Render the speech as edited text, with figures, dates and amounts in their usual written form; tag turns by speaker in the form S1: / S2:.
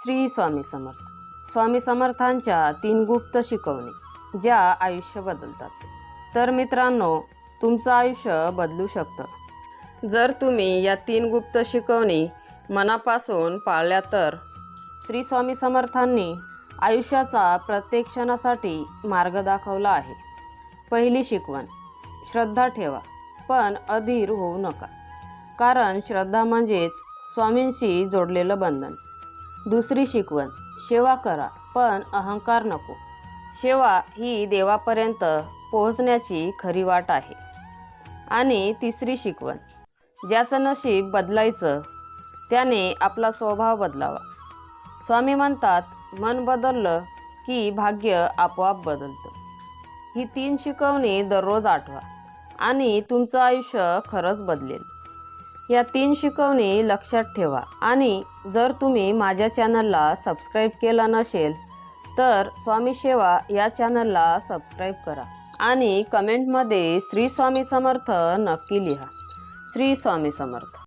S1: श्री स्वामी समर्थ. स्वामी समर्थांच्या 3 गुप्त शिकवणी ज्या आयुष्य बदलतात. तर मित्रांनो, तुमचं आयुष्य बदलू शकतं जर तुम्ही या 3 गुप्त शिकवणी मनापासून पाळल्या तर. श्री स्वामी समर्थांनी आयुष्याचा प्रत्येक क्षणासाठी मार्ग दाखवला आहे. पहिली शिकवण, श्रद्धा ठेवा पण अधीर होऊ नका, कारण श्रद्धा म्हणजेच स्वामींशी जोडलेलं बंधन. दुसरी शिकवण, सेवा करा पण अहंकार नको. सेवा ही देवापर्यंत पोहोचण्याची खरी वाट आहे. आणि तिसरी शिकवण, ज्याचं नशीब बदलायचं त्याने आपला स्वभाव बदलावा. स्वामी म्हणतात, मन बदललं की भाग्य आपोआप बदलतं. ही 3 शिकवणी दररोज आठवा आणि तुमचं आयुष्य खरंच बदलेल. या 3 शिकवणी लक्षात ठेवा. आणि जर तुम्ही माझ्या चॅनलला सबस्क्राईब केला नसेल तर स्वामी सेवा या चॅनलला सबस्क्राईब करा आणि कमेंटमध्ये श्री स्वामी समर्थ नक्की लिहा. श्री स्वामी समर्थ.